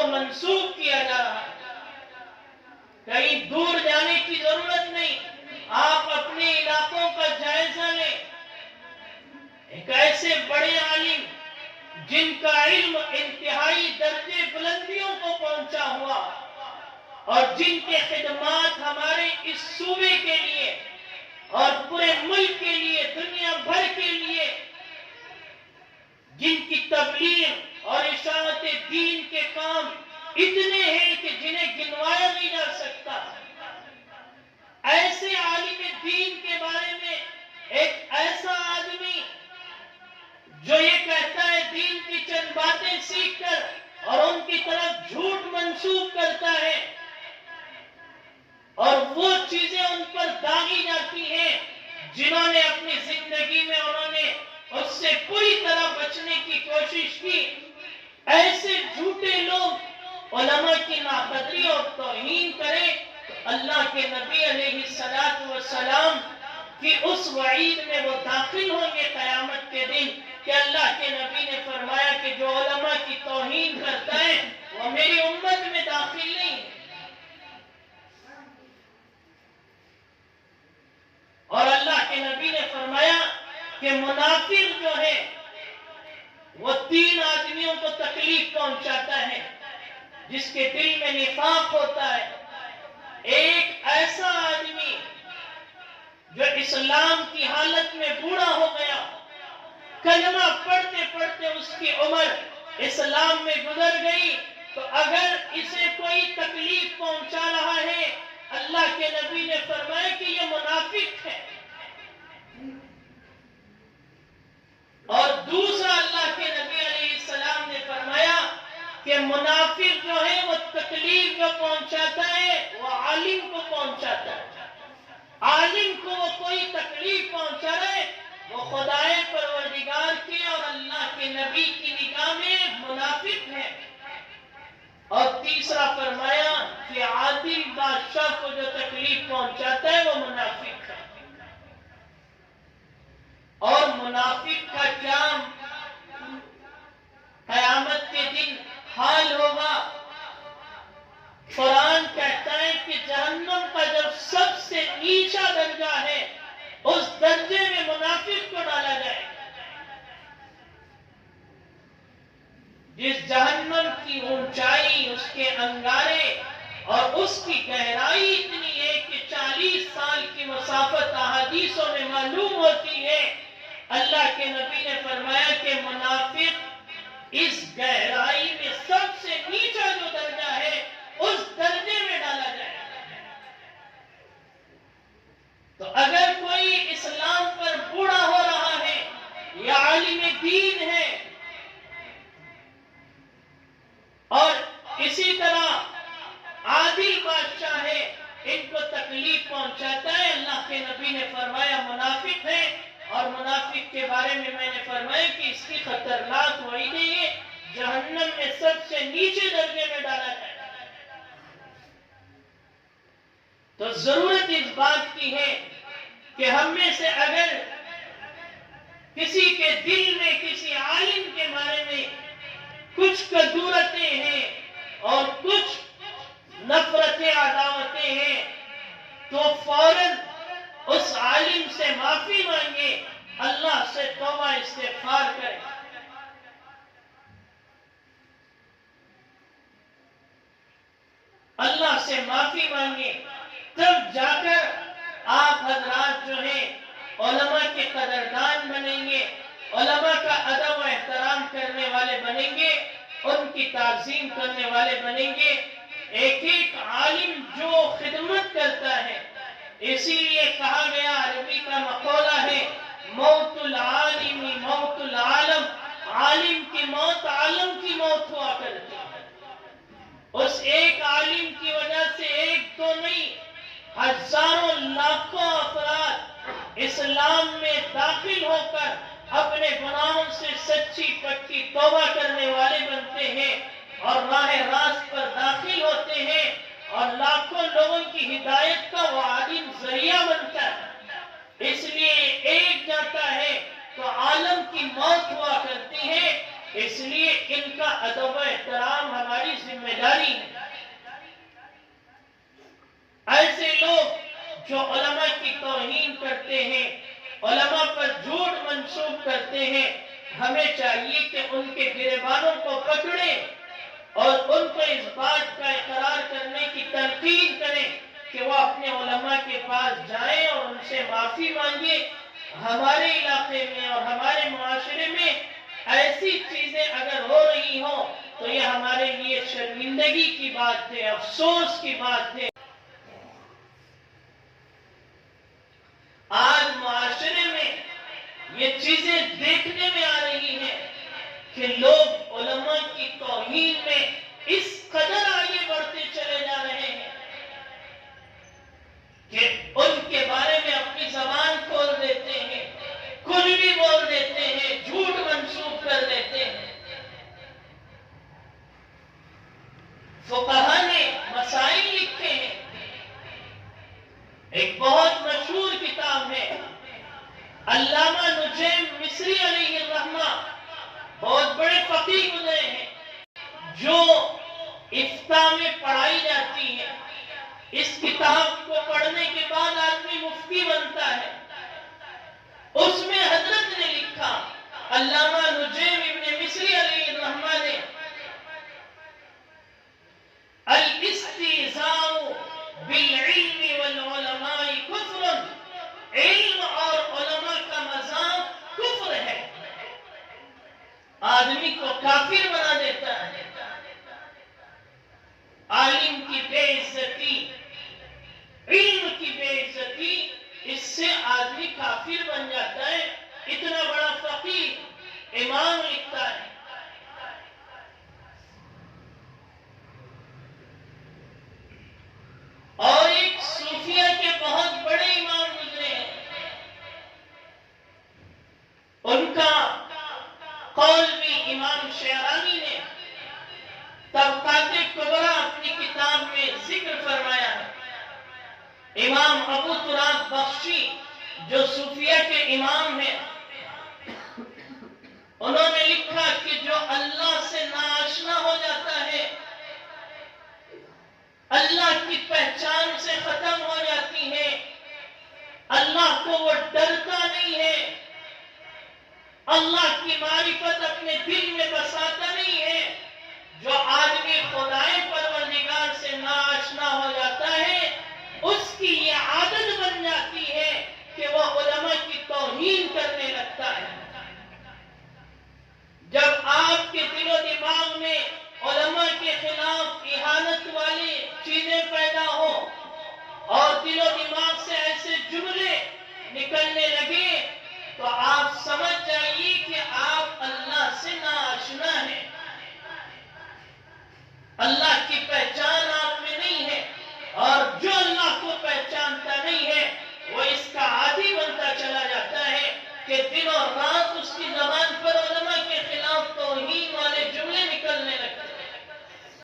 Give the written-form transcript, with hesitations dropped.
کو منسوخ کیا جا رہا ہے۔ کہیں دور جانے کی ضرورت نہیں، آپ اپنے علاقوں کا جائزہ لیں۔ ایک ایسے بڑے عالم جن کا علم انتہائی درجے بلندیوں کو پہنچا ہوا اور جن کے خدمات ہمارے اس صوبے کے لیے اور پورے ملک کے لیے، دنیا بھر کے لیے، جن کی تبلیغ اور اشاعت دین کے کام اتنے ہیں کہ جنہیں گنوایا نہیں جا سکتا، ایسے عالم دین کے بارے میں ایک ایسا آدمی جو یہ کہتا ہے دین کی چند باتیں سیکھ کر اور ان کی طرف جھوٹ منسوخ کرتا ہے اور وہ چیزیں ان پر داغی جاتی ہیں جنہوں نے اپنی زندگی میں انہوں نے اس سے پوری طرح بچنے کی کوشش کی، ایسے جھوٹے لوگ علماء کی ناقدری اور توہین کریں تو اللہ کے نبی علیہ السلام کی اس وعید میں وہ داخل ہوں گے قیامت کے دن کہ اللہ کے نبی نے فرمایا کہ جو علماء کی توہین کرتا ہے وہ میری امت میں داخل نہیں ہے۔ اور اللہ کے نبی نے فرمایا کہ منافق جو ہے وہ تین آدمیوں کو تکلیف پہنچاتا ہے جس کے دل میں نفاق ہوتا ہے۔ ایک ایسا آدمی جو اسلام کی حالت میں بوڑھا ہو گیا، کلمہ پڑھتے پڑھتے اس کی عمر اسلام میں گزر گئی، تو اگر اسے کوئی تکلیف پہنچا رہا ہے اللہ کے نبی نے فرمایا کہ یہ منافق ہے۔ اور دوسرا اللہ کے نبی علیہ السلام نے فرمایا کہ منافق جو ہے وہ تکلیف جو پہنچاتا ہے وہ عالم کو پہنچاتا ہے۔ عالم کو وہ کوئی تکلیف پہنچا رہے وہ خدائے پروردگار کی اور اللہ کے نبی کی نگاہ میں منافق ہے۔ اور تیسرا فرمایا کہ عادل بادشاہ کو جو تکلیف پہنچاتا ہے وہ منافق ہے۔ اور منافق کا کیا قیامت کے دن حال ہوگا؟ قرآن کہتا ہے کہ جہنم کا جو سب سے نیچا درجہ ہے اس درجے میں منافق کو ڈالا جائے گا۔ جس جہنم کی اونچائی، اس کے انگارے اور اس کی گہرائی اتنی ہے کہ 40 سال کی مسافت احادیثوں میں معلوم ہوتی ہے۔ اللہ کے نبی نے فرمایا کہ منافق اس گہرائی میں سب سے نیچا جو درجہ ہے اس درجے میں ڈالا جائے گا۔ تو اگر کوئی اسلام پر بوڑھا ہو رہا ہے یا عالم دین ہے اور اسی طرح عادل بادشاہ ہے، ان کو تکلیف پہنچاتا ہے، اللہ کے نبی نے فرمایا منافق ہے۔ اور منافق کے بارے میں نے فرمایا کہ اس کی خطرناک وعیدیں یہ جہنم میں سب سے نیچے درجے میں ڈالا جائے گا۔ تو ضرورت اس بات کی ہے کہ ہم میں سے اگر کسی کے دل میں کسی عالم کے بارے میں کچھ کدورتیں ہیں اور کچھ نفرتیں عداوتیں ہیں تو فوراً اس عالم سے معافی مانگے، اللہ سے توبہ استغفار کرے۔ اللہ سے معافی مانگے، تب جا کر آپ حضرات جو ہیں علماء کے قدردان بنیں گے، علماء کا ادب و احترام کرنے والے بنیں گے، ان کی تعظیم کرنے والے بنیں گے۔ ایک ایک عالم جو خدمت کرتا ہے، اسی لیے کہا گیا، عربی کا مقولہ ہے موت العالم موت العالم، عالم کی موت عالم کی موت ہوا کرتی ہے۔ اس ایک عالم کی وجہ سے ایک تو نہیں، ہزاروں لاکھوں افراد اسلام میں داخل ہو کر اپنے گناہوں سے سچی پکی توبہ کرنے والے بنتے ہیں اور راہ راست پر داخل ہوتے ہیں اور لاکھوں لوگوں کی ہدایت کا وہ عالم ذریعہ بنتا ہے۔ اس لیے ایک جاتا ہے تو عالم کی موت ہوا کرتی ہے، اس لیے ان کا ادب و احترام ہماری ذمہ داری ہے۔ ایسے لوگ جو علماء کی توہین کرتے ہیں، علماء پر جھوٹ منسوب کرتے ہیں، ہمیں چاہیے کہ ان کے گریبانوں کو پکڑیں اور ان کو اس بات کا اقرار کرنے کی تلقین کریں کہ وہ اپنے علماء کے پاس جائیں اور ان سے معافی مانگیں۔ ہمارے علاقے میں اور ہمارے معاشرے میں ایسی چیزیں اگر ہو رہی ہوں تو یہ ہمارے لیے شرمندگی کی بات ہے، افسوس کی بات ہے۔ آج معاشرے میں یہ چیزیں دیکھنے میں آ رہی ہیں کہ لوگ علماء کی توہین میں اس قدر آگے بڑھتے چلے جا رہے ہیں کہ ان کے بارے میں اپنی زبان کھول دیتے ہیں، کچھ بھی بول دیتے ہیں، جھوٹ منسوب کر دیتے ہیں۔ فقہا نے مسائل لکھے ہیں، ایک بہت مشہور کتاب ہے علامہ نجیم مصری علیہ الرحمہ، بہت بڑے فقیہ گزرے ہیں، جو افتاء میں پڑھائی جاتی ہے۔ اس کتاب کو پڑھنے کے بعد آدمی مفتی بنتا ہے۔ اس میں حضرت نے لکھا، علامہ نجیم ابن مصری علیہ الرحمہ نے، الاستہزاء بالعلم والعلماء کفر، علم اور علماء کا مذاق کفر ہے، آدمی کو کافر بنا دیتا ہے۔ عالم کی بے عزتی، علم کی بے عزتی، اس سے آدمی کافر بن جاتا ہے۔ اتنا بڑا فقیہ امام لکھتا ہے۔ اور ایک صوفیہ کے بہت بڑے امام گزرے ہیں، ان کا قول بھی امام شعرانی نے طبقات کبریٰ اپنی کتاب میں ذکر فرمایا ہے۔ امام ابو تراب بخشی جو صوفیہ کے امام ہیں، انہوں نے لکھا کہ جو اللہ سے ناآشنا ہو جاتا ہے، اللہ کی پہچان سے ختم ہو جاتی ہے، اللہ کو وہ ڈرتا نہیں ہے، اللہ کی معرفت اپنے دل میں بساتا نہیں ہے، جو آدمی خدائی